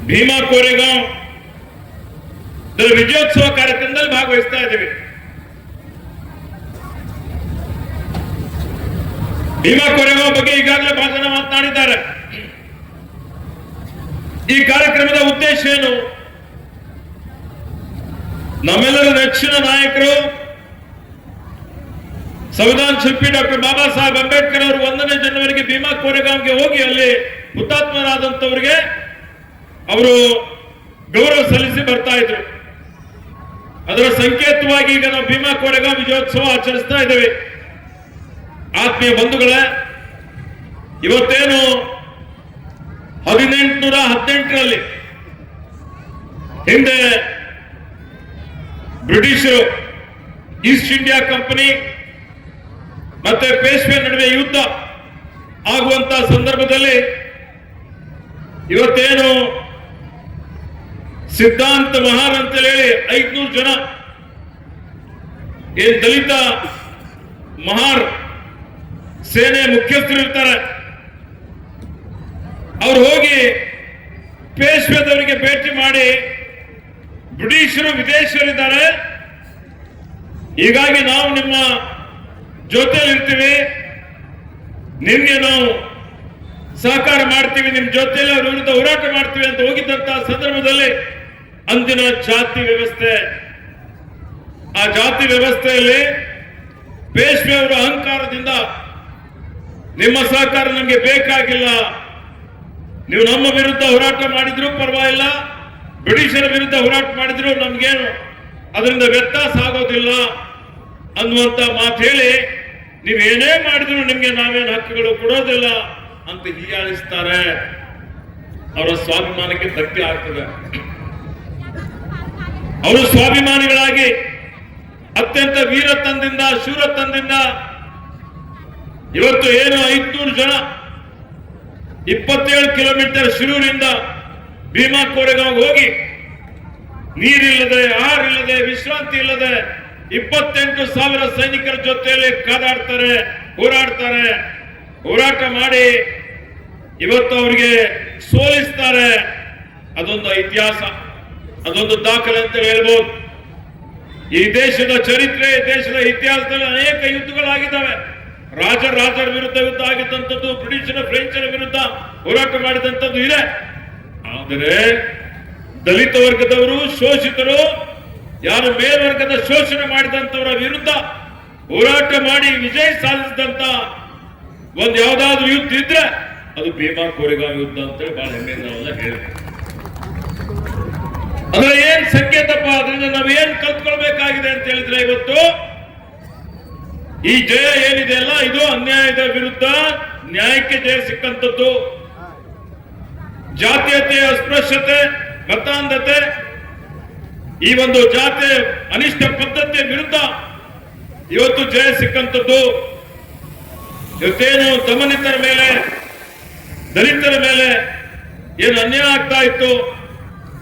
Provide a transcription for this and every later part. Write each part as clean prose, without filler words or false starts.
ಭೀಮಾ ಕೋರೆಗಾಂವ್ ವಿಜಯೋತ್ಸವ ಕಾರ್ಯಕ್ರಮದಲ್ಲಿ ಭಾಗವಹಿಸ್ತಾ ಇದ್ದೇವೆ. ಭೀಮಾ ಕೋರೆಗಾಂವ್ ಬಗ್ಗೆ ಈಗಾಗಲೇ ಬಹಳ ಜನ ಮಾತನಾಡಿದ್ದಾರೆ. ಈ ಕಾರ್ಯಕ್ರಮದ ಉದ್ದೇಶ ಏನು? ನಮ್ಮೆಲ್ಲರ ನೆಚ್ಚಿನ ನಾಯಕರು ಸಂವಿಧಾನ ಶಿಲ್ಪಿ ಡಾಕ್ಟರ್ ಬಾಬಾ ಸಾಹೇಬ್ ಅಂಬೇಡ್ಕರ್ ಅವರು 1ನೇ ಜನವರಿಗೆ ಭೀಮಾ ಕೋರೆಗಾಂವ್ಗೆ ಹೋಗಿ ಅಲ್ಲಿ ಹುತಾತ್ಮರಾದಂತವರಿಗೆ ಅವರು ಗೌರವ ಸಲ್ಲಿಸಿ ಬರ್ತಾ ಇದ್ರು. ಅದರ ಸಂಕೇತವಾಗಿ ಈಗ ನಾವು ಭೀಮಾ ಕೋರೆಗಾಂವ್ ವಿಜಯೋತ್ಸವ ಆಚರಿಸ್ತಾ ಇದ್ದೇವೆ. ಆತ್ಮೀಯ ಬಂಧುಗಳೇ, ಇವತ್ತೇನು 1818ರಲ್ಲಿ ಹಿಂದೆ ಬ್ರಿಟಿಷರು ಈಸ್ಟ್ ಇಂಡಿಯಾ ಕಂಪನಿ ಮತ್ತೆ ಪೇಶ್ವೆ ನಡುವೆ ಯುದ್ಧ ಆಗುವಂತಹ ಸಂದರ್ಭದಲ್ಲಿ ಇವತ್ತೇನು ಸಿದ್ಧಾಂತ ಮಹಾರ್ ಅಂತ ಹೇಳಿ 500 ಜನ ಏನ್ ದಲಿತ ಮಹಾರ್ ಸೇನೆ ಮುಖ್ಯಸ್ಥರು ಇರ್ತಾರೆ, ಅವ್ರು ಹೋಗಿ ಪೇಶ್ವೆದವರಿಗೆ ಭೇಟಿ ಮಾಡಿ ಬ್ರಿಟಿಷರು ವಿದೇಶಿಯರಿದ್ದಾರೆ, ಹೀಗಾಗಿ ನಾವು ನಿಮ್ಮ ಜೊತೆಯಲ್ಲಿ ಇರ್ತೀವಿ, ನಿಮ್ಗೆ ನಾವು ಸಹಕಾರ ಮಾಡ್ತೀವಿ, ನಿಮ್ ಜೊತೆಯಲ್ಲಿ ಅವ್ರ ವಿರುದ್ಧ ಹೋರಾಟ ಮಾಡ್ತೀವಿ ಅಂತ ಹೋಗಿದ್ದಂತಹ ಸಂದರ್ಭದಲ್ಲಿ ಅಂದಿನ ಜಾತಿ ವ್ಯವಸ್ಥೆ, ಆ ಜಾತಿ ವ್ಯವಸ್ಥೆಯಲ್ಲಿ ಪೇಶ್ವೆ ಅವರ ಅಹಂಕಾರದಿಂದ ನಿಮ್ಮ ಸಹಕಾರ ನಮಗೆ ಬೇಕಾಗಿಲ್ಲ, ನೀವು ನಮ್ಮ ವಿರುದ್ಧ ಹೋರಾಟ ಮಾಡಿದ್ರು ಪರವಾಗಿಲ್ಲ, ಬ್ರಿಟಿಷರ ವಿರುದ್ಧ ಹೋರಾಟ ಮಾಡಿದ್ರು ನಮ್ಗೇನು ಅದರಿಂದ ವ್ಯತ್ಯಾಸ ಆಗೋದಿಲ್ಲ ಅನ್ನುವಂತ ಮಾತು ಹೇಳಿ ನೀವೇನೇ ಮಾಡಿದ್ರು ನಿಮ್ಗೆ ನಾವೇನು ಹಕ್ಕುಗಳು ಕೊಡೋದಿಲ್ಲ ಅಂತ ಹೀಯಾಳಿಸ್ತಾರೆ. ಅವರ ಸ್ವಾಭಿಮಾನಕ್ಕೆ ಧಕ್ಕೆ ಆಗ್ತದೆ. ಅವರು ಸ್ವಾಭಿಮಾನಿಗಳಾಗಿ ಅತ್ಯಂತ ವೀರತನದಿಂದ ಶೂರತನದಿಂದ ಇವತ್ತು ಏನು 500 ಜನ 27 ಕಿಲೋಮೀಟರ್ ಶಿರೂರಿಂದ ಭೀಮಾ ಕೋರೆಗಾಂವ್ ಹೋಗಿ ನೀರಿಲ್ಲದೆ ಆರಿಲ್ಲದೆ ವಿಶ್ರಾಂತಿ ಇಲ್ಲದೆ 28,000 ಸೈನಿಕರ ಜೊತೆಯಲ್ಲಿ ಕಾದಾಡ್ತಾರೆ, ಹೋರಾಡ್ತಾರೆ, ಹೋರಾಟ ಮಾಡಿ ಇವತ್ತು ಅವರಿಗೆ ಸೋಲಿಸ್ತಾರೆ. ಅದೊಂದು ಇತಿಹಾಸ, ಅದೊಂದು ದಾಖಲೆ ಅಂತ ಹೇಳ್ಬೋದು. ಈ ದೇಶದ ಚರಿತ್ರೆ, ದೇಶದ ಇತಿಹಾಸದಲ್ಲಿ ಅನೇಕ ಯುದ್ಧಗಳಾಗಿದ್ದಾವೆ. ರಾಜರ ವಿರುದ್ಧ ಯುದ್ಧ ಆಗಿದ್ದಂಥದ್ದು, ಬ್ರಿಟಿಷರ ಫ್ರೆಂಚರ ವಿರುದ್ಧ ಹೋರಾಟ ಮಾಡಿದಂಥದ್ದು ಇದೆ. ಆದರೆ ದಲಿತ ವರ್ಗದವರು, ಶೋಷಿತರು, ಯಾರು ಮೇಲ್ವರ್ಗದ ಶೋಷಣೆ ಮಾಡಿದಂಥವರ ವಿರುದ್ಧ ಹೋರಾಟ ಮಾಡಿ ವಿಜಯ ಸಾಧಿಸಿದಂತ ಒಂದು ಯಾವ್ದಾದ್ರು ಯುದ್ಧ ಇದ್ರೆ ಅದು ಭೀಮಾ ಕೋರೆಗಾಂವ್ ಯುದ್ಧ ಅಂತೇಳಿ ಬಹಳ ಹೆಮ್ಮೆಯಿಂದ ನಾವೆಲ್ಲ ಹೇಳ್ತೀವಿ. ಅಂದ್ರೆ ಏನ್ ಸಂಕೇತಪ್ಪ, ಅದರಿಂದ ನಾವು ಏನ್ ಕಲ್ತ್ಕೊಳ್ಬೇಕಾಗಿದೆ ಅಂತ ಹೇಳಿದ್ರೆ ಇವತ್ತು ಈ ಜಯ ಏನಿದೆ ಅಲ್ಲ, ಇದು ಅನ್ಯಾಯದ ವಿರುದ್ಧ ನ್ಯಾಯಕ್ಕೆ ಜಯ ಸಿಕ್ಕಂಥದ್ದು. ಜಾತೀಯತೆ, ಅಸ್ಪೃಶ್ಯತೆ, ಮತಾಂಧತೆ, ಈ ಒಂದು ಜಾತಿ ಅನಿಷ್ಟ ಪದ್ಧತಿಯ ವಿರುದ್ಧ ಇವತ್ತು ಜಯ ಸಿಕ್ಕಂಥದ್ದು. ಇವತ್ತೇನು ದಮನಿತರ ಮೇಲೆ, ದಲಿತರ ಮೇಲೆ ಏನು ಅನ್ಯಾಯ ಆಗ್ತಾ ಇತ್ತು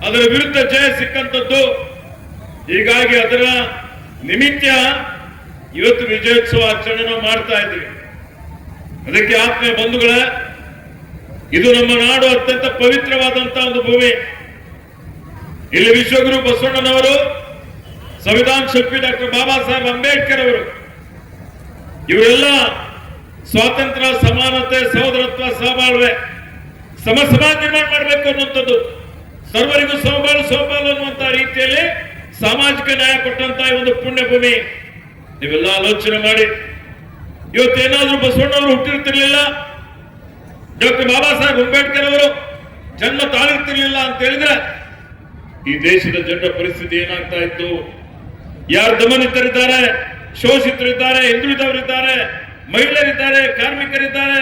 ಅದರ ವಿರುದ್ಧ ಜಯ ಸಿಕ್ಕಂಥದ್ದು. ಹೀಗಾಗಿ ಅದರ ನಿಮಿತ್ತ ಇವತ್ತು ವಿಜಯೋತ್ಸವ ಆಚರಣೆ ನಾವು ಮಾಡ್ತಾ ಇದ್ದೀವಿ. ಅದಕ್ಕೆ ಆತ್ಮೀಯ ಬಂಧುಗಳೇ, ಇದು ನಮ್ಮ ನಾಡು ಅತ್ಯಂತ ಪವಿತ್ರವಾದಂತಹ ಒಂದು ಭೂಮಿ. ಇಲ್ಲಿ ವಿಶ್ವಗುರು ಬಸವಣ್ಣನವರು, ಸಂವಿಧಾನ ಶಿಲ್ಪಿ ಡಾಕ್ಟರ್ ಬಾಬಾ ಸಾಹೇಬ್ ಅಂಬೇಡ್ಕರ್ ಅವರು, ಇವರೆಲ್ಲ ಸ್ವಾತಂತ್ರ್ಯ, ಸಮಾನತೆ, ಸಹೋದರತ್ವ, ಸಹಬಾಳ್ವೆ, ಸಮಾಜ ನಿರ್ಮಾಣ ಮಾಡಬೇಕು ಅನ್ನುವಂಥದ್ದು, ಸರ್ವರಿಗೂ ಸಮಬಾಳು ಅನ್ನುವಂತ ರೀತಿಯಲ್ಲಿ ಸಾಮಾಜಿಕ ನ್ಯಾಯ ಕೊಟ್ಟಂತಹ ಒಂದು ಪುಣ್ಯ ಭೂಮಿ. ನೀವೆಲ್ಲ ಆಲೋಚನೆ ಮಾಡಿ, ಇವತ್ತೇನಾದ್ರೂ ಬಸವಣ್ಣವರು ಹುಟ್ಟಿರ್ತಿರ್ಲಿಲ್ಲ, ಡಾಕ್ಟರ್ ಬಾಬಾ ಸಾಹೇಬ್ ಅಂಬೇಡ್ಕರ್ ಅವರು ಜನ್ಮ ತಾಳಿರ್ತಿರ್ಲಿಲ್ಲ ಅಂತ ಹೇಳಿದ್ರೆ ಈ ದೇಶದ ಜನರ ಪರಿಸ್ಥಿತಿ ಏನಾಗ್ತಾ ಇತ್ತು? ಯಾರು ದಮನಿತರಿದ್ದಾರೆ, ಶೋಷಿತರಿದ್ದಾರೆ, ಹಿಂದುಳಿದವರಿದ್ದಾರೆ, ಮಹಿಳೆಯರಿದ್ದಾರೆ, ಕಾರ್ಮಿಕರಿದ್ದಾರೆ,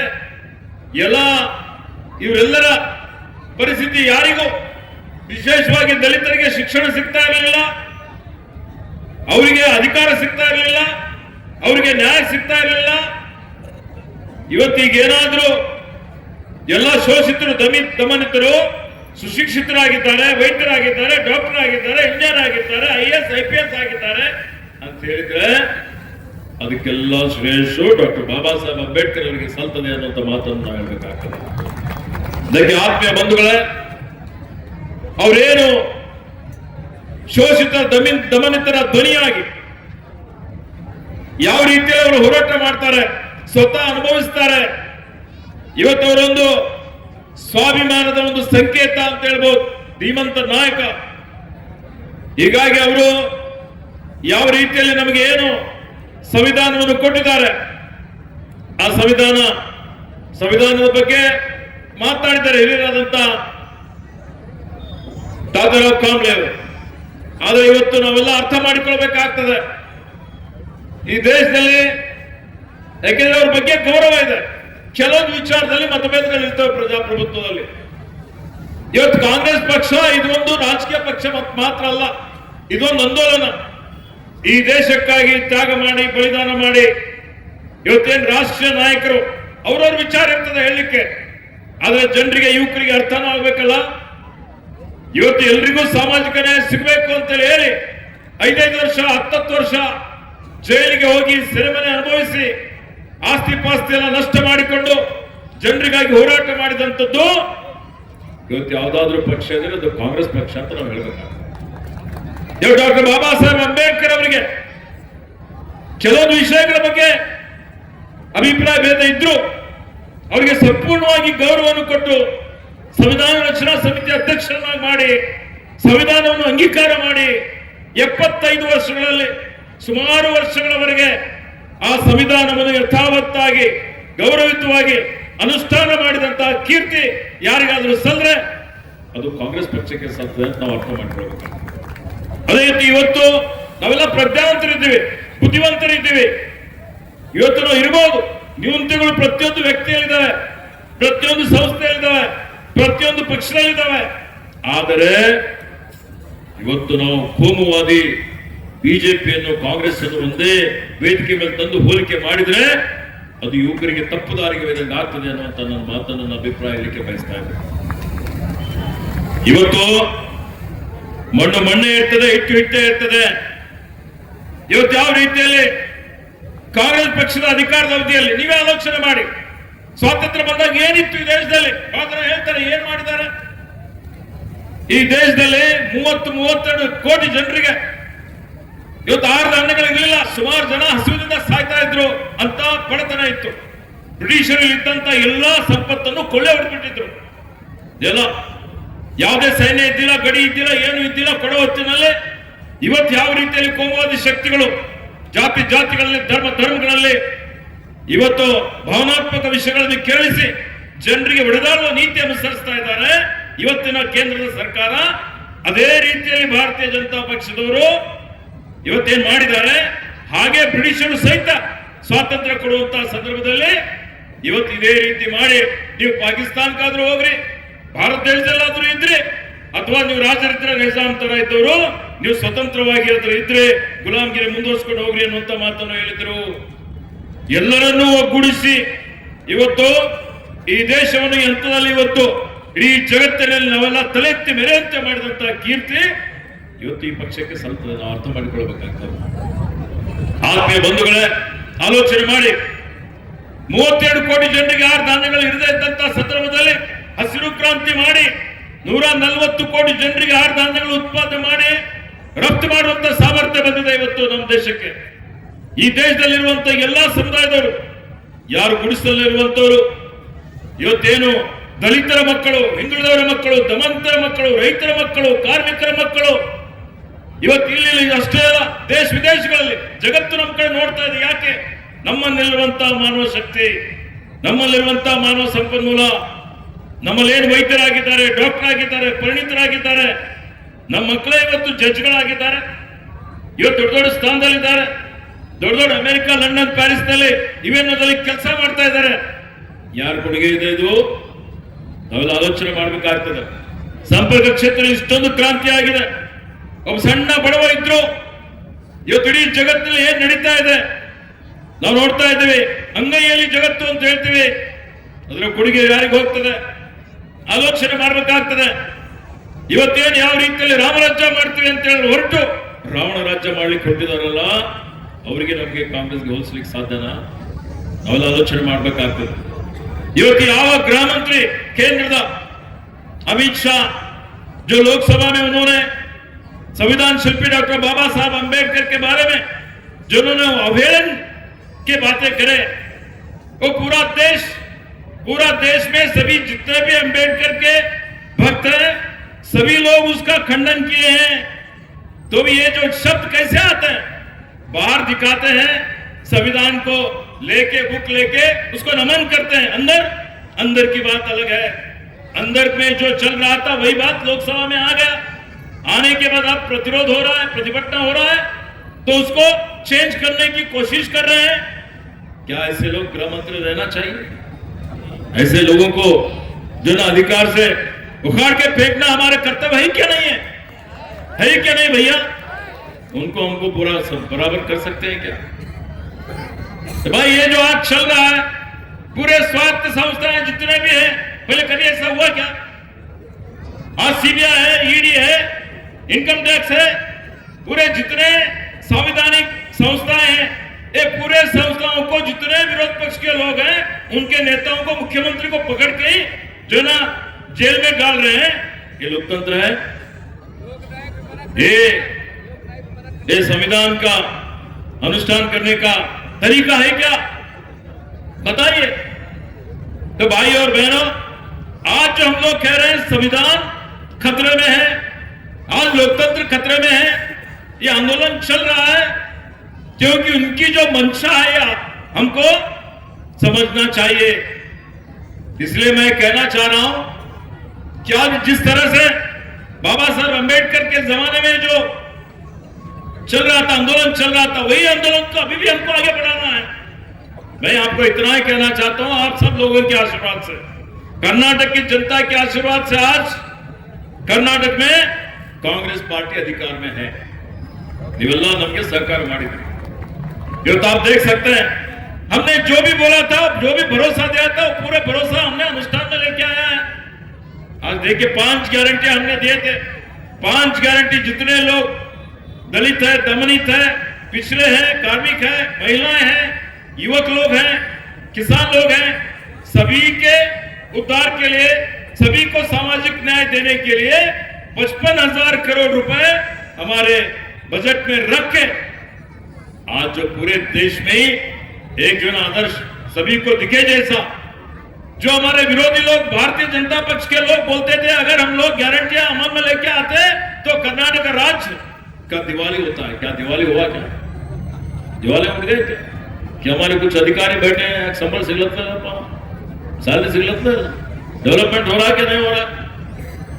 ಇವರೆಲ್ಲರ ಪರಿಸ್ಥಿತಿ ಯಾರಿಗೂ, ವಿಶೇಷವಾಗಿ ದಲಿತರಿಗೆ ಶಿಕ್ಷಣ ಸಿಗ್ತಾ ಇರಲಿಲ್ಲ, ಅವರಿಗೆ ಅಧಿಕಾರ ಸಿಗ್ತಾ ಇರಲಿಲ್ಲ, ಅವರಿಗೆ ನ್ಯಾಯ ಸಿಗ್ತಾ ಇರಲಿಲ್ಲ. ಇವತ್ತೀಗೇನಾದ್ರೂ ಎಲ್ಲ ಶೋಷಿತರು, ದಮನಿತರು ಸುಶಿಕ್ಷಿತರಾಗಿದ್ದಾರೆ, ವೈದ್ಯರಾಗಿದ್ದಾರೆ, ಡಾಕ್ಟರ್ ಆಗಿದ್ದಾರೆ, ಇಂಜಿನಿಯರ್ ಆಗಿದ್ದಾರೆ, IAS IPS ಆಗಿದ್ದಾರೆ ಅಂತ ಹೇಳಿದ್ರೆ ಅದಕ್ಕೆಲ್ಲ ಶ್ರೇಷ್ಠ ಡಾಕ್ಟರ್ ಬಾಬಾ ಸಾಹೇಬ್ ಅಂಬೇಡ್ಕರ್ ಅವರಿಗೆ ಸಲ್ತದೆ ಅನ್ನುವಂಥ ಮಾತನ್ನು ನಾವು ಹೇಳ್ಬೇಕಾಗ್ತದೆ. ಅದಕ್ಕೆ ಆತ್ಮೀಯ ಬಂಧುಗಳೇ, ಅವರೇನು ಶೋಷಿತ ದಮನಿತರ ಧ್ವನಿಯಾಗಿ ಯಾವ ರೀತಿಯಲ್ಲಿ ಅವರು ಹೋರಾಟ ಮಾಡ್ತಾರೆ, ಸ್ವತಃ ಅನುಭವಿಸ್ತಾರೆ. ಇವತ್ತವರೊಂದು ಸ್ವಾಭಿಮಾನದ ಒಂದು ಸಂಕೇತ ಅಂತ ಹೇಳ್ಬೋದು, ಧೀಮಂತ ನಾಯಕ. ಹೀಗಾಗಿ ಅವರು ಯಾವ ರೀತಿಯಲ್ಲಿ ನಮಗೆ ಏನು ಸಂವಿಧಾನವನ್ನು ಕೊಟ್ಟಿದ್ದಾರೆ, ಆ ಸಂವಿಧಾನದ ಬಗ್ಗೆ ಮಾತನಾಡಿದ್ದಾರೆ ಹಿರಿಯರಾದಂತ ದಾದಾರಾವ್ ಕಾಂಬ್ಳೆ ಅವರು. ಆದ್ರೆ ಇವತ್ತು ನಾವೆಲ್ಲ ಅರ್ಥ ಮಾಡಿಕೊಳ್ಬೇಕಾಗ್ತದೆ ಈ ದೇಶದಲ್ಲಿ, ಯಾಕೆಂದ್ರೆ ಅವ್ರ ಬಗ್ಗೆ ಗೌರವ ಇದೆ. ಕೆಲವೊಂದು ವಿಚಾರದಲ್ಲಿ ಮತಭೇದಗಳು ಇರ್ತವೆ ಪ್ರಜಾಪ್ರಭುತ್ವದಲ್ಲಿ. ಇವತ್ತು ಕಾಂಗ್ರೆಸ್ ಪಕ್ಷ ಇದೊಂದು ರಾಜಕೀಯ ಪಕ್ಷ ಮಾತ್ರ ಅಲ್ಲ, ಇದೊಂದು ಆಂದೋಲನ. ಈ ದೇಶಕ್ಕಾಗಿ ತ್ಯಾಗ ಮಾಡಿ ಬಲಿದಾನ ಮಾಡಿ ಇವತ್ತೇನು ರಾಷ್ಟ್ರೀಯ ನಾಯಕರು ಅವ್ರವ್ರ ವಿಚಾರ ಇರ್ತದೆ ಹೇಳಲಿಕ್ಕೆ, ಆದ್ರೆ ಜನರಿಗೆ ಯುವಕರಿಗೆ ಅರ್ಥನೂ ಆಗ್ಬೇಕಲ್ಲ. ಇವತ್ತು ಎಲ್ರಿಗೂ ಸಾಮಾಜಿಕ ನ್ಯಾಯ ಸಿಗಬೇಕು ಅಂತೇಳಿ ಹೇಳಿ 5 ವರ್ಷ 10 ವರ್ಷ ಜೈಲಿಗೆ ಹೋಗಿ ಸೆರೆಮನೆ ಅನುಭವಿಸಿ ಆಸ್ತಿ ಪಾಸ್ತಿ ಎಲ್ಲ ನಷ್ಟ ಮಾಡಿಕೊಂಡು ಜನರಿಗಾಗಿ ಹೋರಾಟ ಮಾಡಿದಂಥದ್ದು ಇವತ್ತು ಯಾವ್ದಾದ್ರು ಪಕ್ಷ ಇದ್ರೆ ಅದು ಕಾಂಗ್ರೆಸ್ ಪಕ್ಷ ಅಂತ ನಾವು ಹೇಳ್ಬೇಕಾಗ್ತದೆ. ಡಾಕ್ಟರ್ ಬಾಬಾ ಸಾಹೇಬ್ ಅಂಬೇಡ್ಕರ್ ಅವರಿಗೆ ಕೆಲವೊಂದು ವಿಷಯಗಳ ಬಗ್ಗೆ ಅಭಿಪ್ರಾಯ ಭೇದ ಇದ್ರು, ಅವರಿಗೆ ಸಂಪೂರ್ಣವಾಗಿ ಗೌರವವನ್ನು ಕೊಟ್ಟು ಸಂವಿಧಾನ ರಚನಾ ಸಮಿತಿ ಅಧ್ಯಕ್ಷರನ್ನಾಗಿ ಮಾಡಿ ಸಂವಿಧಾನವನ್ನು ಅಂಗೀಕಾರ ಮಾಡಿ 75 ವರ್ಷಗಳಲ್ಲಿ ಸುಮಾರು ವರ್ಷಗಳವರೆಗೆ ಆ ಸಂವಿಧಾನವನ್ನು ಯಥಾವತ್ತಾಗಿ ಗೌರವಿತವಾಗಿ ಅನುಷ್ಠಾನ ಮಾಡಿದಂತಹ ಕೀರ್ತಿ ಯಾರಿಗಾದ್ರೂ ಸಲ್ಲರೆ ಅದು ಕಾಂಗ್ರೆಸ್ ಪಕ್ಷಕ್ಕೆ ಸಲ್ತದೆ ಅಂತ ನಾವು ಅರ್ಥ ಮಾಡ್ಕೊಳ್ಬೇಕು. ಅದೇ ರೀತಿ ಇವತ್ತು ನಾವೆಲ್ಲ ಪ್ರಜ್ಞಾವಂತರಿದ್ದೀವಿ, ಬುದ್ಧಿವಂತರಿದ್ದೀವಿ. ಇವತ್ತು ನಾವು ಇರಬಹುದು, ನ್ಯೂನತೆಗಳು ಪ್ರತಿಯೊಂದು ವ್ಯಕ್ತಿಯಲ್ಲಿದ್ದಾವೆ, ಪ್ರತಿಯೊಂದು ಸಂಸ್ಥೆಯಲ್ಲಿದ್ದಾವೆ, ಪ್ರತಿಯೊಂದು ಪಕ್ಷದಲ್ಲಿದ್ದಾವೆ. ಆದರೆ ಇವತ್ತು ನಾವು ಕೋಮುವಾದಿ ಬಿಜೆಪಿಯನ್ನು ಕಾಂಗ್ರೆಸ್ ಅನ್ನು ಒಂದೇ ವೇದಿಕೆ ಮೇಲೆ ತಂದು ಹೋಲಿಕೆ ಮಾಡಿದ್ರೆ ಅದು ಯುವಕರಿಗೆ ತಪ್ಪು ದಾರಿಗೆ ವೇದಂಗೆ ಆಗ್ತದೆ ಅನ್ನುವಂತ ನನ್ನ ಮಾತನ್ನು ನನ್ನ ಅಭಿಪ್ರಾಯ ಹೇಳಲಿಕ್ಕೆ ಬಯಸ್ತಾ ಇದ್ದೇನೆ. ಇವತ್ತು ಮಣ್ಣು ಮಣ್ಣೆ ಇರ್ತದೆ, ಹಿಟ್ಟು ಹಿಟ್ಟೆ ಇರ್ತದೆ. ಇವತ್ತು ಯಾವ ರೀತಿಯಲ್ಲಿ ಕಾಂಗ್ರೆಸ್ ಪಕ್ಷದ ಅಧಿಕಾರದ ಅವಧಿಯಲ್ಲಿ ನೀವೇ ಆಲೋಚನೆ ಮಾಡಿ, ಸ್ವಾತಂತ್ರ್ಯ ಬಂದಾಗ ಏನಿತ್ತು ಈ ದೇಶದಲ್ಲಿ? ಹೇಳ್ತಾರೆ ಏನ್ ಮಾಡಿದ್ದಾರೆ ಈ ದೇಶದಲ್ಲಿ? 30-32 ಕೋಟಿ ಜನರಿಗೆ ಇವತ್ತು ಆಹಾರ ಧಾನ್ಯಗಳಿರಲಿಲ್ಲ. ಸುಮಾರು ಜನ ಹಸಿವಿನಿಂದ ಸಾಯ್ತಾ ಇದ್ರು ಅಂತ ಬಡತನ ಇತ್ತು. ಬ್ರಿಟಿಷರಲ್ಲಿ ಇದ್ದಂತ ಎಲ್ಲಾ ಸಂಪತ್ತನ್ನು ಕೊಳ್ಳೆ ಹೊಡೆದ್ಬಿಟ್ಟಿದ್ರು. ಎಲ್ಲ ಯಾವುದೇ ಸೈನ್ಯ ಇದ್ದಿಲ್ಲ, ಗಡಿ ಇದ್ದಿಲ್ಲ, ಏನು ಇದ್ದಿಲ್ಲ. ಕೊಡೋ ಹೊತ್ತಿನಲ್ಲಿ ಇವತ್ತು ಯಾವ ರೀತಿಯಲ್ಲಿ ಕೋಮುವಾದಿ ಶಕ್ತಿಗಳು ಜಾತಿಗಳಲ್ಲಿ ಧರ್ಮಗಳಲ್ಲಿ ಇವತ್ತು ಭಾವನಾತ್ಮಕ ವಿಷಯಗಳನ್ನು ಕೇಳಿಸಿ ಜನರಿಗೆ ಹೊಡೆದಾಡುವ ನೀತಿ ಅನುಸರಿಸ್ತಾ ಇದ್ದಾರೆ ಇವತ್ತಿನ ಕೇಂದ್ರದ ಸರ್ಕಾರ. ಅದೇ ರೀತಿಯಲ್ಲಿ ಭಾರತೀಯ ಜನತಾ ಪಕ್ಷದವರು ಇವತ್ತೇನ್ ಮಾಡಿದ್ದಾರೆ, ಹಾಗೆ ಬ್ರಿಟಿಷರು ಸಹಿತ ಸ್ವಾತಂತ್ರ್ಯ ಕೊಡುವಂತಹ ಸಂದರ್ಭದಲ್ಲಿ ಇವತ್ತು ಇದೇ ರೀತಿ ಮಾಡಿ ನೀವು ಪಾಕಿಸ್ತಾನಕ್ಕಾದ್ರೂ ಹೋಗ್ರಿ, ಭಾರತ ದೇಶದಲ್ಲಾದ್ರೂ ಇದ್ರಿ, ಅಥವಾ ನೀವು ರಾಜರಿದ್ರ ನಿಜಾಮ್ ತರ ಇದ್ದವರು ನೀವು ಸ್ವತಂತ್ರವಾಗಿ ಅದ್ರ ಇದ್ರೆ ಗುಲಾಮ್ಗಿರಿ ಮುಂದುವರ್ಸ್ಕೊಂಡು ಹೋಗ್ರಿ ಅನ್ನುವಂತ ಮಾತನ್ನು ಹೇಳಿದ್ರು. ಎಲ್ಲರನ್ನೂ ಒಗ್ಗೂಡಿಸಿ ಇವತ್ತು ಈ ದೇಶವನ್ನು ಹಂತದಲ್ಲಿ ಇವತ್ತು ಇಡೀ ಜಗತ್ತಿನಲ್ಲಿ ನಾವೆಲ್ಲ ತಲೆ ಎತ್ತಿ ಮೆರೆಯಂತೆ ಮಾಡಿದಂತಹ ಕೀರ್ತಿ ಇವತ್ತು ಈ ಪಕ್ಷಕ್ಕೆ ಸಲ್ತದೆ. ನಾವು ಅರ್ಥ ಮಾಡಿಕೊಳ್ಬೇಕಾಗ್ತದೆ. ಆತ್ಮೀಯ ಬಂಧುಗಳೇ, ಆಲೋಚನೆ ಮಾಡಿ, 32 ಕೋಟಿ ಜನರಿಗೆ ಆಹಾರ ಧಾನ್ಯಗಳು ಇರದೇ ಇದ್ದಂತಹ ಸಂದರ್ಭದಲ್ಲಿ ಹಸಿರು ಕ್ರಾಂತಿ ಮಾಡಿ 140 ಕೋಟಿ ಜನರಿಗೆ ಆಹಾರ ಧಾನ್ಯಗಳು ಉತ್ಪಾದನೆ ಮಾಡಿ ರಫ್ತು ಮಾಡುವಂತ ಸಾಮರ್ಥ್ಯ ಬಂದಿದೆ ಇವತ್ತು ನಮ್ಮ ದೇಶಕ್ಕೆ. ಈ ದೇಶದಲ್ಲಿರುವಂತಹ ಎಲ್ಲಾ ಸಮುದಾಯದವರು, ಯಾರು ಗುಡಿಸಲಿರುವಂತವರು, ಇವತ್ತೇನು ದಲಿತರ ಮಕ್ಕಳು, ಹಿಂದುಳಿದವರ ಮಕ್ಕಳು, ದಮಂತರ ಮಕ್ಕಳು, ರೈತರ ಮಕ್ಕಳು, ಕಾರ್ಮಿಕರ ಮಕ್ಕಳು, ಇವತ್ತು ಇಲ್ಲಿ ಅಷ್ಟೇ ಅಲ್ಲ, ದೇಶ ವಿದೇಶಗಳಲ್ಲಿ ಜಗತ್ತು ನಮ್ಮ ಕಡೆ ನೋಡ್ತಾ ಇದೆ. ಯಾಕೆ? ನಮ್ಮಲ್ಲಿರುವಂತಹ ಮಾನವ ಶಕ್ತಿ, ನಮ್ಮಲ್ಲಿರುವಂತಹ ಮಾನವ ಸಂಪನ್ಮೂಲ, ನಮ್ಮಲ್ಲಿ ಏನು ವೈದ್ಯರಾಗಿದ್ದಾರೆ, ಡಾಕ್ಟರ್ ಆಗಿದ್ದಾರೆ, ಪರಿಣಿತರಾಗಿದ್ದಾರೆ, ನಮ್ಮ ಮಕ್ಕಳೇ ಇವತ್ತು ಜಡ್ಜ್ಗಳಾಗಿದ್ದಾರೆ, ಇವತ್ತು ದೊಡ್ಡ ದೊಡ್ಡ ಸ್ಥಾನದಲ್ಲಿದ್ದಾರೆ, ದೊಡ್ಡ ದೊಡ್ಡ ಅಮೆರಿಕ, ಲಂಡನ್, ಪ್ಯಾರಿಸ್ ನಲ್ಲಿ ಇವೆನ್ನೋದಲ್ಲಿ ಕೆಲಸ ಮಾಡ್ತಾ ಇದ್ದಾರೆ. ಯಾರ ಕೊಡುಗೆ ಇದೆ ಇದು? ನಾವೆಲ್ಲ ಆಲೋಚನೆ ಮಾಡಬೇಕಾಗ್ತದೆ. ಸಂಪರ್ಕ ಕ್ಷೇತ್ರ ಇಷ್ಟೊಂದು ಕ್ರಾಂತಿ ಆಗಿದೆ. ಒಬ್ಬ ಸಣ್ಣ ಬಡವ ಇದ್ರು, ಇವತ್ತು ಇಡೀ ಜಗತ್ತಿನಲ್ಲಿ ಏನ್ ನಡೀತಾ ಇದೆ ನಾವು ನೋಡ್ತಾ ಇದ್ದೀವಿ. ಅಂಗೈಯಲ್ಲಿ ಜಗತ್ತು ಅಂತ ಹೇಳ್ತೀವಿ, ಅದರ ಕೊಡುಗೆ ಯಾರಿಗೆ ಹೋಗ್ತದೆ? ಆಲೋಚನೆ ಮಾಡಬೇಕಾಗ್ತದೆ. ಇವತ್ತೇನು ಯಾವ ರೀತಿಯಲ್ಲಿ ರಾಮರಾಜ್ಯ ಮಾಡ್ತೀವಿ ಅಂತ ಹೇಳಿ ಹೊರಟು ರಾವಣ ರಾಜ್ಯ ಮಾಡ್ಲಿಕ್ಕೆ ಹೊರಟಿದಾರಲ್ಲ, ಅವರಿಗೆ ನಮಗೆ ಕಾಂಗ್ರೆಸ್ಗೆ ಹೋಲಿಸ್ಲಿಕ್ಕೆ ಸಾಧ್ಯನಾ? ನಾವೆಲ್ಲ ಆಲೋಚನೆ ಮಾಡ್ಬೇಕಾಗ್ತದೆ. ಇವತ್ತು ಯಾವ ಗೃಹ ಮಂತ್ರಿ ಕೇಂದ್ರದ ಅಮಿತ್ ಶಾ जो लोकसभा में उन्होंने संविधान शिल्पी डॉक्टर बाबा साहब अंबेडकर के बारे में जो उन्होंने अवहेलन की बातें करे, वो पूरा देश में सभी जितने भी अंबेडकर के भक्त हैं सभी लोग उसका खंडन किए हैं। तो भी ये जो शब्द कैसे आते हैं, बाहर दिखाते हैं, संविधान को लेके बुक लेके उसको नमन करते हैं, अंदर की बात अलग है। अंदर में जो चल रहा था वही बात लोकसभा में आ गया, आने के बाद अब प्रतिरोध हो रहा है, प्रतिभटना हो रहा है, तो उसको चेंज करने की कोशिश कर रहे हैं। क्या ऐसे लोग गृह मंत्री रहना चाहिए? ऐसे लोगों को जन अधिकार से उखाड़ के फेंकना हमारे कर्तव्य है क्या नहीं है क्या नहीं भैया? उनको हमको पूरा सब बराबर कर सकते हैं क्या? तो भाई ये जो आज चल रहा है, पूरे स्वायत्त संस्थाएं जितने भी हैं, पहले कभी ऐसा हुआ क्या? आज सीबीआई है, ईडी है, इनकम टैक्स है, पूरे जितने संवैधानिक संस्थाएं हैं, ये पूरे संस्थाओं को जितने विरोध पक्ष के लोग हैं उनके नेताओं को, मुख्यमंत्री को पकड़ के ही जो ना जेल में डाल रहे हैं। ये लोकतंत्र है? ये संविधान का अनुष्ठान करने का तरीका है क्या? बताइए। तो भाई और बहनों, आज जो हम लोग कह रहे हैं संविधान खतरे में है, आज लोकतंत्र खतरे में है, ये आंदोलन चल रहा है क्योंकि उनकी जो मंशा है हमको समझना चाहिए। इसलिए मैं कहना चाह रहा हूं कि आज जिस तरह से बाबा साहब अंबेडकर के जमाने में जो चल रहा था, आंदोलन चल रहा था, वही आंदोलन को अभी भी हमको आगे बढ़ाना है। मैं आपको इतना ही कहना चाहता हूं, आप सब लोगों के आशीर्वाद से, कर्नाटक की जनता के आशीर्वाद से आज कर्नाटक में कांग्रेस पार्टी अधिकार में है। ನೀವೆಲ್ಲ ನಮಗೆ सहकार ಮಾಡಿದ್ರಿ। ಇವತ್ತು आप देख सकते हैं, हमने जो भी बोला था, जो भी भरोसा दिया था, वो पूरे भरोसा हमने अनुष्ठान में लेके आया है। आज देखिए 5 गारंटी हमने दिए थे। 5 गारंटी जितने लोग दलित है, दमनित है, पिछड़े हैं, कार्मिक है, महिलाएं हैं, युवक लोग हैं, किसान लोग हैं, सभी के उद्धार के लिए, सभी को सामाजिक न्याय देने के लिए 55,000 करोड़ रुपए हमारे बजट में रख के आज जो पूरे देश में ही एक जो आदर्श सभी को दिखे जैसा, जो हमारे विरोधी लोग, भारतीय जनता पक्ष के लोग बोलते थे अगर हम लोग गारंटियां अमल में लेके आते तो कर्नाटक राज्य का दिवाली होता है। क्या दिवाली हुआ? क्या दिवाली उठ गए क्या? कि हमारे कुछ अधिकारी बैठे हैं संबल सिगलत साले सिगलत डेवलपमेंट हो रहा है कि नहीं हो रहा?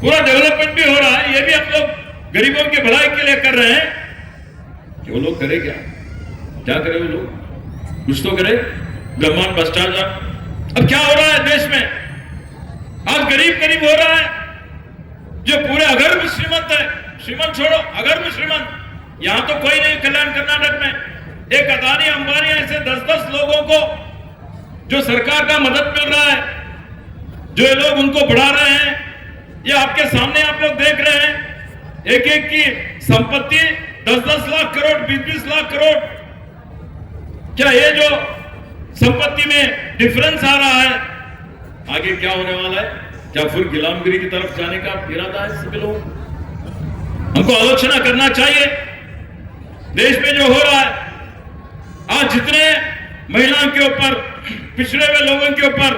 पूरा डेवलपमेंट भी हो रहा है, ये भी हम लोग गरीबों की भलाई के लिए कर रहे हैं। कि वो लोग करे क्या करे? वो लोग कुछ तो करे। ब्रह्मांड भ्रष्टाचार अब क्या हो रहा है देश में? आज गरीब हो रहा है, जो पूरे अगर भी श्रीमंत है, श्रीमंत छोड़ो, अगर भी श्रीमंत, यहां तो कोई नहीं कल्याण कर्नाटक में। एक अदानी अंबानी ऐसे 10-10 लोगों को जो सरकार का मदद मिल रहा है, जो ये लोग उनको बढ़ा रहे हैं, ये आपके सामने आप लोग देख रहे हैं। एक की संपत्ति 10-10 लाख करोड़, 20-20 लाख करोड़। क्या ये जो संपत्ति में डिफरेंस आ रहा है, आगे क्या होने वाला है? क्या फिर गुलामगिरी की तरफ जाने का इरादा है सभी लोग? हमको आलोचना करना चाहिए। देश में जो हो रहा है, आज जितने महिलाओं के ऊपर, पिछड़े हुए लोगों के ऊपर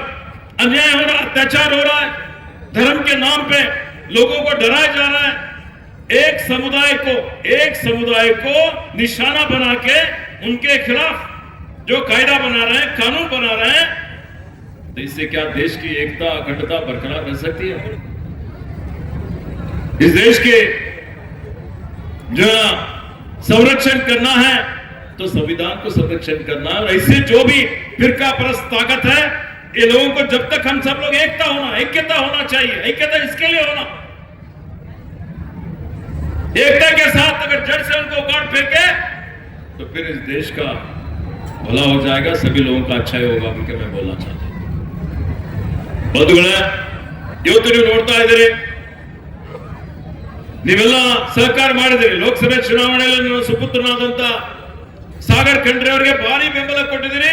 अन्याय हो रहा है, अत्याचार हो रहा है, धर्म के नाम पे लोगों को डराया जा रहा है, एक समुदाय को निशाना बना के उनके खिलाफ जो कायदा बना रहे हैं, कानून बना रहे हैं, तो इससे क्या देश की एकता, अखंडता बरकरार रह सकती है? इस देश के जो संरक्षण करना है तो संविधान को संरक्षण करना है। और ऐसे जो भी फिरका परस्त ताकत है, ये लोगों को जब तक हम सब लोग ऐक्यता होना चाहिए। ऐक्यता इसके लिए होना, एकता के साथ अगर जड़ से उनको उखाड़ फेंके तो फिर इस देश का भला हो जाएगा, सभी लोगों का अच्छा ही होगा, क्योंकि मैं बोलना चाहता हूं। ಇವತ್ತು ನೀವು ನೋಡ್ತಾ ಇದ್ದೀರಿ, ನೀವೆಲ್ಲ ಸಹಕಾರ ಮಾಡಿದಿರಿ। ಲೋಕಸಭೆ ಚುನಾವಣೆಯಲ್ಲಿ ನೀವು ಸುಪುತ್ರನಾದಂತ ಸಾಗರ್ ಖಂಡ್ರೆ ಅವರಿಗೆ ಭಾರಿ ಬೆಂಬಲ ಕೊಟ್ಟಿದ್ದೀರಿ,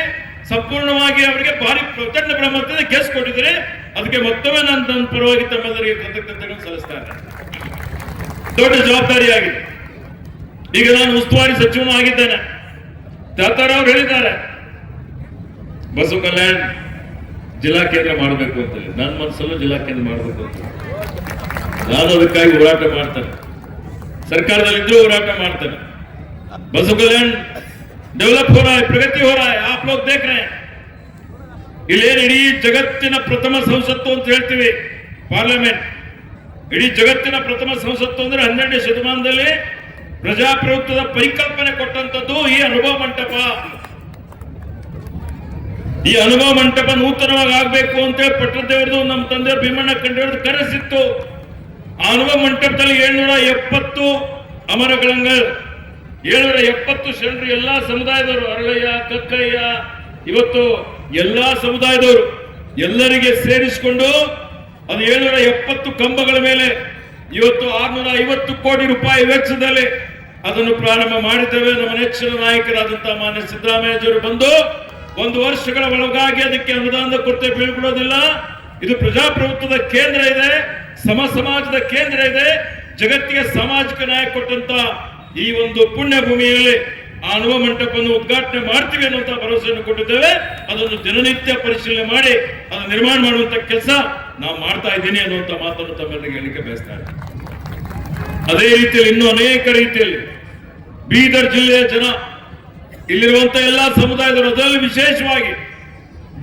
ಸಂಪೂರ್ಣವಾಗಿ ಅವರಿಗೆ ಭಾರಿ ಪ್ರಚಂಡ ಬಹುಮತದಿಂದ ಗೆಲ್ಸಿಕೊಟ್ಟಿದ್ದೀರಿ। ಅದಕ್ಕೆ ಮತ್ತೊಮ್ಮೆ ನನ್ನ ಪರವಾಗಿ ತಮ್ಮೆಲ್ಲರಿಗೆ ಕೃತಜ್ಞತೆಗಳನ್ನು ಸಲ್ಲಿಸ್ತಾರೆ. ದೊಡ್ಡ ಜವಾಬ್ದಾರಿಯಾಗಿದೆ. ಈಗ ನಾನು ಉಸ್ತುವಾರಿ ಸಚಿವನೂ ಆಗಿದ್ದೇನೆ. ತಾತಾರವ್ರು ಹೇಳಿದ್ದಾರೆ ಬಸವ ಕಲ್ಯಾಣ್ ಜಿಲ್ಲಾ ಕೇಂದ್ರ ಮಾಡಬೇಕು ಅಂತ ಹೇಳಿ. ನನ್ನ ಮನಸ್ಸಲ್ಲೂ ಜಿಲ್ಲಾ ಕೇಂದ್ರ ಮಾಡಬೇಕು ಅಂತ ನಾನು ಅದಕ್ಕಾಗಿ ಹೋರಾಟ ಮಾಡ್ತೇನೆ. ಸರ್ಕಾರದಲ್ಲಿದ್ರೂ ಹೋರಾಟ ಮಾಡ್ತೇನೆ. बसव कल्याण डेवलप हो रहा है, प्रगति हो रहा है, आप लोग देख रहे हैं. ಇಲ್ಲೇನು ಇಡೀ ಜಗತ್ತಿನ ಪ್ರಥಮ ಸಂಸತ್ತು ಅಂತ ಹೇಳ್ತೀವಿ ಪಾರ್ಲಿಮೆಂಟ್. ಇಡೀ ಜಗತ್ತಿನ ಪ್ರಥಮ ಸಂಸತ್ತು ಅಂದ್ರೆ 12ನೇ ಶತಮಾನದಲ್ಲಿ ಪ್ರಜಾಪ್ರಭುತ್ವದ ಪರಿಕಲ್ಪನೆ ಕೊಟ್ಟಂತದ್ದು ಈ ಅನುಭವ ಮಂಟಪ. ಈ ಅನುಭವ ಮಂಟಪ ನೂತನವಾಗಿ ಆಗ್ಬೇಕು ಅಂತೇಳಿ ಪಟ್ಟದೇವ್ರದು ನಮ್ಮ ತಂದೆಯವರು ಭೀಮಣ್ಣ ಕಂಡೇವ್ರದು ಕನಸಿತ್ತು. ಆ ಅನುಭವ ಮಂಟಪದಲ್ಲಿ 770 ಅಮರಗಳಂಗಲ್, 770 ಶರಣರು, ಎಲ್ಲಾ ಸಮುದಾಯದವರು, ಅರಳಯ್ಯ, ಕಕ್ಕಯ್ಯ, ಇವತ್ತು ಎಲ್ಲಾ ಸಮುದಾಯದವರು ಎಲ್ಲರಿಗೆ ಸೇರಿಸಿಕೊಂಡು ಅದು 770 ಕಂಬಗಳ ಮೇಲೆ ಇವತ್ತು 650 ಕೋಟಿ ರೂಪಾಯಿ ವೆಚ್ಚದಲ್ಲಿ ಅದನ್ನು ಪ್ರಾರಂಭ ಮಾಡಿದ್ದೇವೆ. ನಮ್ಮ ನೆಚ್ಚಿನ ನಾಯಕರಾದಂತಹ ಮಾನ್ಯ ಸಿದ್ದರಾಮಯ್ಯಜರು ಬಂದು 1 ವರ್ಷಗಳ ಒಳಗಾಗಿ ಅದಕ್ಕೆ ಅನುದಾನದ ಕೊರತೆ ಬೀಳ್ಬಿಡೋದಿಲ್ಲ. ಇದು ಪ್ರಜಾಪ್ರಭುತ್ವದ ಕೇಂದ್ರ ಇದೆ, ಸಮಾಜದ ಕೇಂದ್ರ ಇದೆ, ಜಗತ್ತಿಗೆ ಸಾಮಾಜಿಕ ನ್ಯಾಯ ಕೊಟ್ಟಂತ ಈ ಒಂದು ಪುಣ್ಯ ಭೂಮಿಯಲ್ಲಿ ಆ ಅನುಭವ ಮಂಟಪವನ್ನು ಉದ್ಘಾಟನೆ ಮಾಡ್ತೀವಿ ಅನ್ನುವಂತ ಭರವಸೆಯನ್ನು ಕೊಟ್ಟಿದ್ದೇವೆ. ಅದನ್ನು ದಿನನಿತ್ಯ ಪರಿಶೀಲನೆ ಮಾಡಿ ಅದನ್ನು ನಿರ್ಮಾಣ ಮಾಡುವಂತ ಕೆಲಸ ನಾವು ಮಾಡ್ತಾ ಇದ್ದೀನಿ ಅನ್ನುವಂತ ಮಾತನ್ನು ತಮ್ಮೆಲ್ಲರಿಗೆ ಹೇಳಿಕೆ ಬಯಸ್ತಾರೆ. ಅದೇ ರೀತಿಯಲ್ಲಿ ಇನ್ನೂ ಅನೇಕ ರೀತಿಯಲ್ಲಿ ಬೀದರ್ ಜಿಲ್ಲೆಯ ಜನ, ಇಲ್ಲಿರುವಂತಹ ಎಲ್ಲಾ ಸಮುದಾಯದವರು, ಅದರಲ್ಲಿ ವಿಶೇಷವಾಗಿ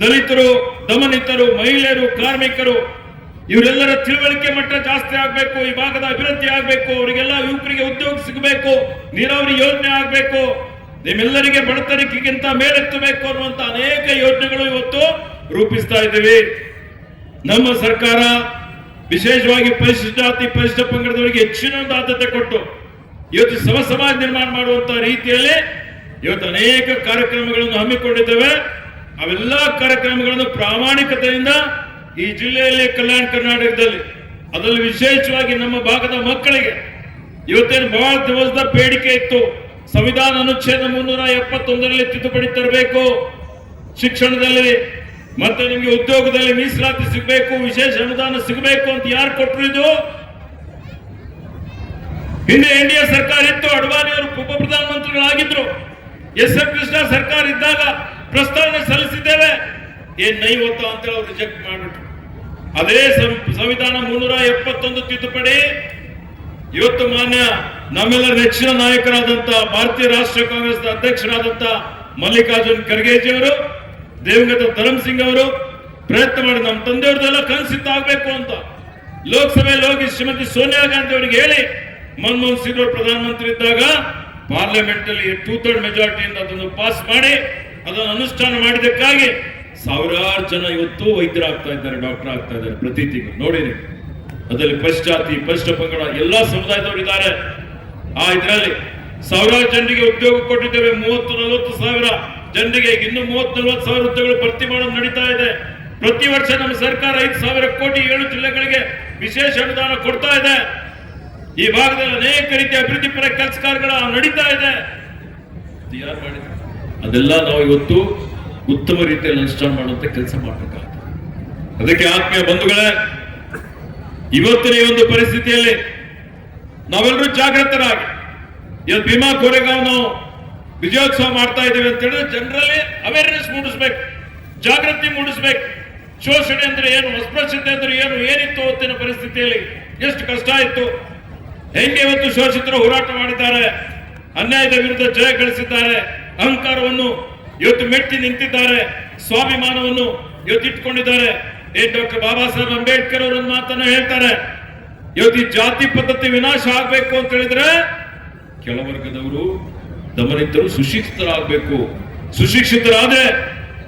ದಲಿತರು, ದಮನಿತರು, ಮಹಿಳೆಯರು, ಕಾರ್ಮಿಕರು, ಇವರೆಲ್ಲರ ತಿಳುವಳಿಕೆ ಮಟ್ಟ ಜಾಸ್ತಿ ಆಗ್ಬೇಕು, ಈ ಭಾಗದ ಅಭಿವೃದ್ಧಿ ಆಗ್ಬೇಕು, ಅವರಿಗೆಲ್ಲ ಯುವಕರಿಗೆ ಉದ್ಯೋಗ ಸಿಗಬೇಕು, ನೀರಾವರಿ ಯೋಜನೆ ಆಗ್ಬೇಕು, ನಿಮ್ಮೆಲ್ಲರಿಗೆ ಬಡತನಕ್ಕಿಂತ ಮೇಲೆತ್ತಬೇಕು ಅನ್ನುವಂತ ಅನೇಕ ಯೋಜನೆಗಳು ಇವತ್ತು ರೂಪಿಸ್ತಾ ಇದ್ದೀವಿ. ನಮ್ಮ ಸರ್ಕಾರ ವಿಶೇಷವಾಗಿ ಪರಿಶಿಷ್ಟ ಜಾತಿ, ಪರಿಶಿಷ್ಟ ಪಂಗಡದವರಿಗೆ ಹೆಚ್ಚಿನ ಒಂದು ಆದ್ಯತೆ ಕೊಟ್ಟು ಇವತ್ತು ಸಮಾಜ ನಿರ್ಮಾಣ ಮಾಡುವಂತ ರೀತಿಯಲ್ಲಿ ಇವತ್ತು ಅನೇಕ ಕಾರ್ಯಕ್ರಮಗಳನ್ನು ಹಮ್ಮಿಕೊಂಡಿದ್ದೇವೆ. ಅವೆಲ್ಲ ಕಾರ್ಯಕ್ರಮಗಳನ್ನು ಪ್ರಾಮಾಣಿಕತೆಯಿಂದ ಈ ಜಿಲ್ಲೆಯಲ್ಲಿ, ಕಲ್ಯಾಣ ಕರ್ನಾಟಕದಲ್ಲಿ, ಅದರಲ್ಲಿ ವಿಶೇಷವಾಗಿ ನಮ್ಮ ಭಾಗದ ಮಕ್ಕಳಿಗೆ ಇವತ್ತೇನು ಬಹಳ ದಿವಸದ ಬೇಡಿಕೆ ಇತ್ತು, ಸಂವಿಧಾನ ಅನುಚ್ಛೇದ 371ರಲ್ಲಿ ತಿದ್ದುಪಡಿ ತರಬೇಕು, ಶಿಕ್ಷಣದಲ್ಲಿ ಮತ್ತೆ ನಿಮಗೆ ಉದ್ಯೋಗದಲ್ಲಿ ಮೀಸಲಾತಿ ಸಿಗಬೇಕು, ವಿಶೇಷ ಅನುದಾನ ಸಿಗಬೇಕು ಅಂತ ಯಾರು ಕೊಟ್ಟರು? ಇದು ಹಿಂದೆ ಎನ್ಡಿಎ ಸರ್ಕಾರ ಇತ್ತು, ಅಡ್ವಾಣಿಯವರು ಉಪ ಪ್ರಧಾನಮಂತ್ರಿಗಳಾಗಿದ್ರು, ಎಸ್.ಎಂ. ಕೃಷ್ಣ ಸರ್ಕಾರ ಇದ್ದಾಗ ಪ್ರಸ್ತಾವನೆ ಸಲ್ಲಿಸಿದ್ದೇವೆ, ಏನ್ ನೈವತ್ತ ಅಂತೇಳಿ ಅವ್ರು ರಿಜೆಕ್ಟ್ ಮಾಡಿಬಿಟ್ರು. ಅದೇ ಸಂವಿಧಾನ 371 ತಿದ್ದುಪಡಿ ಇವತ್ತು ಮಾನ್ಯ ನಮ್ಮೆಲ್ಲರ ನೆಚ್ಚಿನ ನಾಯಕರಾದಂತ ಭಾರತೀಯ ರಾಷ್ಟ್ರೀಯ ಕಾಂಗ್ರೆಸ್ ಅಧ್ಯಕ್ಷರಾದಂತ ಮಲ್ಲಿಕಾರ್ಜುನ್ ಖರ್ಗೆಜಿಯವರು, ದೇವಂಗತ ಧರಮ್ ಸಿಂಗ್ ಅವರು ಪ್ರಯತ್ನ ಮಾಡಿ ನಮ್ಮ ತಂದೆಯವ್ರದೆಲ್ಲ ಕನಸಿದ್ದಾಗಬೇಕು ಅಂತ ಲೋಕಸಭೆಯಲ್ಲಿ ಹೋಗಿ ಶ್ರೀಮತಿ ಸೋನಿಯಾ ಗಾಂಧಿ ಅವರಿಗೆ ಹೇಳಿ ಮನಮೋಹನ್ ಸಿಂಗ್ ಅವರು ಪ್ರಧಾನಮಂತ್ರಿ ಇದ್ದಾಗ ಪಾರ್ಲಿಮೆಂಟ್ ಅಲ್ಲಿ 2/3 ಮೆಜಾರಿಟಿಯಿಂದ ಅದನ್ನು ಪಾಸ್ ಮಾಡಿ ಅದನ್ನು ಅನುಷ್ಠಾನ ಮಾಡಿದಕ್ಕಾಗಿ ಸಾವಿರಾರು ಜನ ಇವತ್ತು ವೈದ್ಯರಾಗ್ತಾ ಇದ್ದಾರೆ, ಡಾಕ್ಟರ್ ಆಗ್ತಾ ಇದ್ದಾರೆ ಪ್ರತಿ ತಿಂಗಳು. ನೋಡಿ, ಅದರಲ್ಲಿ ಪರಿಶಿಷ್ಟ ಜಾತಿ, ಪರಿಶಿಷ್ಟ ಪಂಗಡ ಎಲ್ಲಾ ಸಮುದಾಯದವರು ಇದ್ದಾರೆ. ಆ ಇದರಲ್ಲಿ ಸಾವಿರಾರು ಜನರಿಗೆ ಉದ್ಯೋಗ ಕೊಟ್ಟಿದ್ದೇವೆ. 30-40 ಸಾವಿರ ಜನರಿಗೆ, ಇನ್ನು 30-40 ಸಾವಿರ ಹುದ್ದೆಗಳು ಭರ್ತಿ ಮಾಡೋದು ನಡೀತಾ ಇದೆ. ಪ್ರತಿ ವರ್ಷ ನಮ್ಮ ಸರ್ಕಾರ 5,000 ಕೋಟಿ 7 ಜಿಲ್ಲೆಗಳಿಗೆ ವಿಶೇಷ ಅನುದಾನ ಕೊಡ್ತಾ ಇದೆ. ಈ ಭಾಗದಲ್ಲಿ ಅನೇಕ ರೀತಿಯ ಅಭಿವೃದ್ಧಿ ಪರ ಕೆಲಸ ಕಾರ್ಯಗಳು ನಡೀತಾ ಇದೆ. ಯಾರು ಮಾಡಿದ್ರು? ಅದೆಲ್ಲ ನಾವು ಇವತ್ತು ಉತ್ತಮ ರೀತಿಯಲ್ಲಿ ಅನುಷ್ಠಾನ ಮಾಡುವಂತ ಕೆಲಸ ಮಾಡಬೇಕಾಗ್ತದೆ. ಅದಕ್ಕೆ ಆತ್ಮೀಯ ಬಂಧುಗಳೇ, ಇವತ್ತಿನ ಈ ಒಂದು ಪರಿಸ್ಥಿತಿಯಲ್ಲಿ ನಾವೆಲ್ಲರೂ ಜಾಗೃತರಾಗಿ ಇವತ್ತು ಭೀಮಾ ಕೋರೆಗಾಂವ್ ನಾವು ವಿಜಯೋತ್ಸವ ಮಾಡ್ತಾ ಇದ್ದೀವಿ ಅಂತ ಹೇಳಿದ್ರೆ ಜನರಲ್ಲಿ ಅವೇರ್ನೆಸ್ ಮೂಡಿಸ್ಬೇಕು, ಜಾಗೃತಿ ಮೂಡಿಸ್ಬೇಕು. ಶೋಷಣೆ ಅಂದ್ರೆ ಏನು, ಅಸ್ಪೃಶ್ಯತೆ ಅಂದ್ರೆ ಏನು, ಏನಿತ್ತು ಅವತ್ತಿನ ಪರಿಸ್ಥಿತಿಯಲ್ಲಿ, ಎಷ್ಟು ಕಷ್ಟ ಇತ್ತು, ಹೆಂಗೆ ಇವತ್ತು ಶೋಷಿತರು ಹೋರಾಟ ಮಾಡಿದ್ದಾರೆ, ಅನ್ಯಾಯದ ವಿರುದ್ಧ ಜಯ ಗಳಿಸಿದ್ದಾರೆ, ಅಹಂಕಾರವನ್ನು ಇವತ್ತು ಮೆಟ್ಟಿ ನಿಂತಿದ್ದಾರೆ, ಸ್ವಾಭಿಮಾನವನ್ನು ಇವತ್ತು ಇಟ್ಕೊಂಡಿದ್ದಾರೆ. ಡಾಕ್ಟರ್ ಬಾಬಾ ಸಾಹೇಬ್ ಅಂಬೇಡ್ಕರ್ ಅವರೊಂದು ಮಾತನ್ನ ಹೇಳ್ತಾರೆ, ಇವತ್ತು ಈ ಜಾತಿ ಪದ್ಧತಿ ವಿನಾಶ ಆಗ್ಬೇಕು ಅಂತ ಹೇಳಿದ್ರೆ ಕೆಳವರ್ಗದವರು, ದಮನಿತರು ಸುಶಿಕ್ಷಿತರಾಗಬೇಕು. ಸುಶಿಕ್ಷಿತರಾದ್ರೆ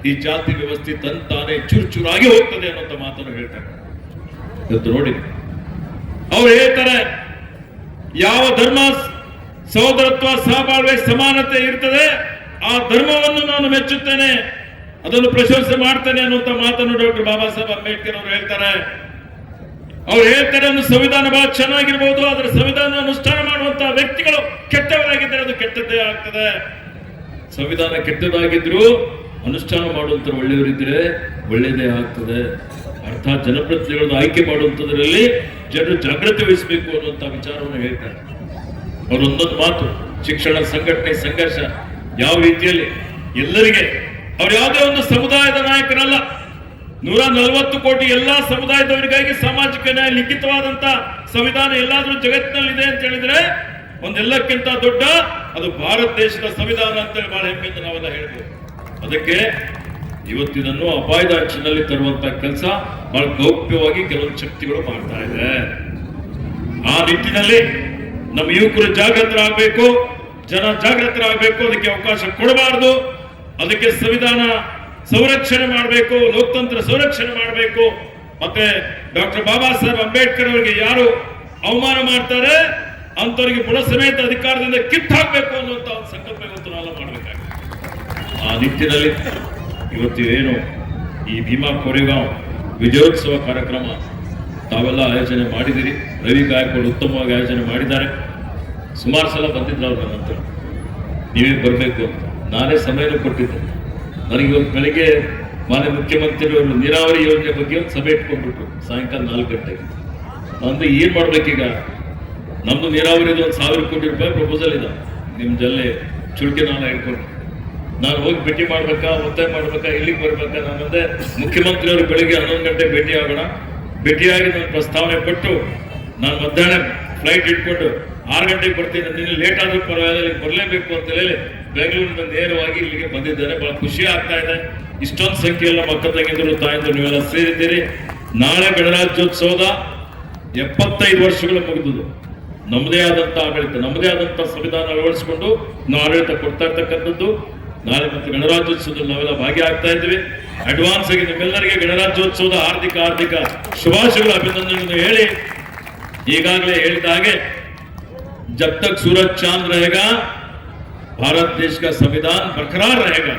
ಈ ಜಾತಿ ವ್ಯವಸ್ಥೆ ತಂತಾನೆ ಚುರುಚುರಾಗಿ ಹೋಗ್ತದೆ ಅನ್ನೋಂಥ ಮಾತನ್ನು ಹೇಳ್ತಾರೆ. ಇವತ್ತು ನೋಡಿ, ಅವ್ರು ಹೇಳ್ತಾರೆ, ಯಾವ ಧರ್ಮ ಸಹೋದರತ್ವ, ಸಹಬಾಳ್ವೆ, ಸಮಾನತೆ ಇರ್ತದೆ ಆ ಧರ್ಮವನ್ನು ನಾನು ಮೆಚ್ಚುತ್ತೇನೆ, ಅದನ್ನು ಪ್ರಶಂಸೆ ಮಾಡ್ತೇನೆ ಅನ್ನುವಂತ ಮಾತನ್ನು ಡಾಕ್ಟರ್ ಬಾಬಾ ಸಾಹೇಬ್ ಅಂಬೇಡ್ಕರ್ ಅವರು ಹೇಳ್ತಾರೆ. ಅವ್ರು ಹೇಳ್ತಾರೆ, ಒಂದು ಸಂವಿಧಾನ ಬಹಳ ಚೆನ್ನಾಗಿರ್ಬೋದು, ಅದರ ಸಂವಿಧಾನ ಅನುಷ್ಠಾನ ಮಾಡುವಂತಹ ವ್ಯಕ್ತಿಗಳು ಕೆಟ್ಟವರಾಗಿದ್ದರೆ ಅದು ಕೆಟ್ಟದ್ದೇ ಆಗ್ತದೆ. ಸಂವಿಧಾನ ಕೆಟ್ಟದಾಗಿದ್ರು ಅನುಷ್ಠಾನ ಮಾಡುವಂತ ಒಳ್ಳೆಯವರಿದ್ರೆ ಒಳ್ಳೆಯದೇ ಆಗ್ತದೆ. ಅರ್ಥಾತ್ ಜನಪ್ರತಿನಿಧಿಗಳನ್ನು ಆಯ್ಕೆ ಮಾಡುವಂಥದ್ರಲ್ಲಿ ಜನರು ಜಾಗೃತಿ ವಹಿಸಬೇಕು ಅನ್ನುವಂಥ ವಿಚಾರವನ್ನು ಹೇಳ್ತಾರೆ. ಅವರೊಂದೊಂದು ಮಾತು, ಶಿಕ್ಷಣ, ಸಂಘಟನೆ, ಸಂಘರ್ಷ ಯಾವ ರೀತಿಯಲ್ಲಿ ಎಲ್ಲರಿಗೆ, ಅವ್ರು ಯಾವುದೇ ಒಂದು ಸಮುದಾಯದ ನಾಯಕರಲ್ಲ. 140 ಕೋಟಿ ಎಲ್ಲಾ ಸಮುದಾಯದವರಿಗಾಗಿ ಸಾಮಾಜಿಕ ನ್ಯಾಯ ಲಿಖಿತವಾದಂತ ಸಂವಿಧಾನ ಎಲ್ಲಾದ್ರೂ ಜಗತ್ತಿನಲ್ಲಿದೆ ಅಂತ ಹೇಳಿದ್ರೆ ಒಂದೆಲ್ಲಕ್ಕಿಂತ ದೊಡ್ಡ ಅದು ಭಾರತ ದೇಶದ ಸಂವಿಧಾನ ಅಂತೇಳಿ ಬಹಳ ಹೆಮ್ಮೆಯಿಂದ ನಾವೆಲ್ಲ ಹೇಳ್ಬೋದು. ಅದಕ್ಕೆ ಇವತ್ತಿನನ್ನು ಅಪಾಯದ ಅಂಚಿನಲ್ಲಿ ತರುವಂತ ಕೆಲಸ ಬಹಳ ಗೌಪ್ಯವಾಗಿ ಕೆಲವೊಂದು ಶಕ್ತಿಗಳು ಮಾಡ್ತಾ ಇದೆ. ಆ ನಿಟ್ಟಿನಲ್ಲಿ ನಮ್ಮ ಯುವಕರು ಜಾಗೃತರಾಗಬೇಕು, ಜನ ಜಾಗೃತರಾಗಬೇಕು. ಅದಕ್ಕೆ ಅವಕಾಶ ಕೊಡಬಾರದು. ಅದಕ್ಕೆ ಸಂವಿಧಾನ ಸಂರಕ್ಷಣೆ ಮಾಡಬೇಕು, ಲೋಕತಂತ್ರ ಸಂರಕ್ಷಣೆ ಮಾಡಬೇಕು. ಮತ್ತೆ ಡಾಕ್ಟರ್ ಬಾಬಾ ಸಾಹೇಬ್ ಅಂಬೇಡ್ಕರ್ ಅವರಿಗೆ ಯಾರು ಅವಮಾನ ಮಾಡ್ತಾರೆ ಅಂತವರಿಗೆ ಬುಡ ಸಮೇತ ಅಧಿಕಾರದಿಂದ ಕಿತ್ತಾಕ್ಬೇಕು ಅನ್ನುವಂತ ಒಂದು ಸಂಕಲ್ಪ ಇವತ್ತು ನಾವೆಲ್ಲ ಮಾಡಬೇಕಾಗಿದೆ. ಆ ನಿಟ್ಟಿನಲ್ಲಿ ಇವತ್ತು ಏನು ಈ ಭೀಮಾ ಕೋರೆಗಾಂವ್ ವಿಜಯೋತ್ಸವ ಕಾರ್ಯಕ್ರಮ ತಾವೆಲ್ಲ ಆಯೋಜನೆ ಮಾಡಿದಿರಿ. ರವಿ ಗಾಯಕವಾಡ್ ಉತ್ತಮವಾಗಿ ಆಯೋಜನೆ ಮಾಡಿದ್ದಾರೆ. ಸುಮಾರು ಸಲ ಬಂದಿದ್ರು ಅವ್ರ ನಂತರ ನೀವೇ ಬರಬೇಕು ಅಂತ ನಾನೇ ಸಮಯನೂ ಕೊಟ್ಟಿದ್ದೆ. ನನಗೆ ಇವತ್ತು ಬೆಳಿಗ್ಗೆ ಮಾನ್ಯ ಮುಖ್ಯಮಂತ್ರಿಯವರು ನೀರಾವರಿ ಯೋಜನೆ ಬಗ್ಗೆ ಒಂದು ಸಭೆ ಇಟ್ಕೊಂಡ್ಬಿಟ್ರು ಸಾಯಂಕಾಲ 4 ಗಂಟೆಗೆ. ಅಂದ್ರೆ ಏನ್ ಮಾಡ್ಬೇಕೀಗ, ನಮ್ದು ನೀರಾವರಿದು 1,000 ಕೋಟಿ ರೂಪಾಯಿ ಪ್ರಪೋಸಲ್ ಇದೆ ನಿಮ್ ಜಲ್ಲೆ ಚುಳ್ಕೆ ನಾಲ ಇಟ್ಕೊಂಡು. ನಾನು ಹೋಗಿ ಭೇಟಿ ಮಾಡ್ಬೇಕಾ, ಒತ್ತಾಯ ಮಾಡ್ಬೇಕಾ, ಇಲ್ಲಿಗೆ ಬರ್ಬೇಕಾ? ನಾನಂದೆ ಮುಖ್ಯಮಂತ್ರಿಯವರು ಬೆಳಿಗ್ಗೆ 11 ಗಂಟೆ ಭೇಟಿ ಆಗೋಣ. ಭೇಟಿಯಾಗಿ ನಾನು ಪ್ರಸ್ತಾವನೆ ಕೊಟ್ಟು ನಾನು ಮಧ್ಯಾಹ್ನ ಫ್ಲೈಟ್ ಇಟ್ಕೊಂಡು 6 ಗಂಟೆಗೆ ಬರ್ತೀನಿ, ನಿನ್ನ ಲೇಟ್ ಆದ್ರೂ ಪರವಾಗಿಲ್ಲ, ಬರಲೇಬೇಕು ಅಂತ ಹೇಳಿ ಬೆಂಗಳೂರಿನಿಂದ ನೇರವಾಗಿ ಇಲ್ಲಿಗೆ ಬಂದಿದ್ದೇನೆ. ಬಹಳ ಖುಷಿ ಆಗ್ತಾ ಇದೆ. ಇಷ್ಟೊಂದು ಸಂಖ್ಯೆಯಲ್ಲ ಮಕ್ಕ ತಂಗಿದ್ರು, ತಾಯಂದ್ರು ನೀವೆಲ್ಲ ಸೇರಿದ್ದೀರಿ. ನಾಳೆ ಗಣರಾಜ್ಯೋತ್ಸವದ 75 ವರ್ಷಗಳು ಮುಗಿದುದು. ನಮ್ಮದೇ ಆದಂತ ಆಡಳಿತ, ನಮ್ಮದೇ ಆದಂತ ಸಂವಿಧಾನ ಅಳವಡಿಸಿಕೊಂಡು ನಾವು ಆಡಳಿತ ಕೊಡ್ತಾ ಇರ್ತಕ್ಕಂಥದ್ದು. ನಾಳೆ ಮತ್ತೆ ಗಣರಾಜ್ಯೋತ್ಸವದಲ್ಲಿ ನಾವೆಲ್ಲ ಭಾಗಿಯಾಗ್ತಾ ಇದ್ವಿ. ಅಡ್ವಾನ್ಸ್ ಆಗಿ ನಿಮ್ಮೆಲ್ಲರಿಗೆ ಗಣರಾಜ್ಯೋತ್ಸವದ ಹಾರ್ದಿಕ ಶುಭಾಶಯಗಳು, ಅಭಿನಂದನೆಗಳನ್ನು ಹೇಳಿ ಈಗಾಗಲೇ ಹೇಳಿದ ಹಾಗೆ जब तक सूरज चांद रहेगा भारत देश का संविधान बरकरार रहेगा.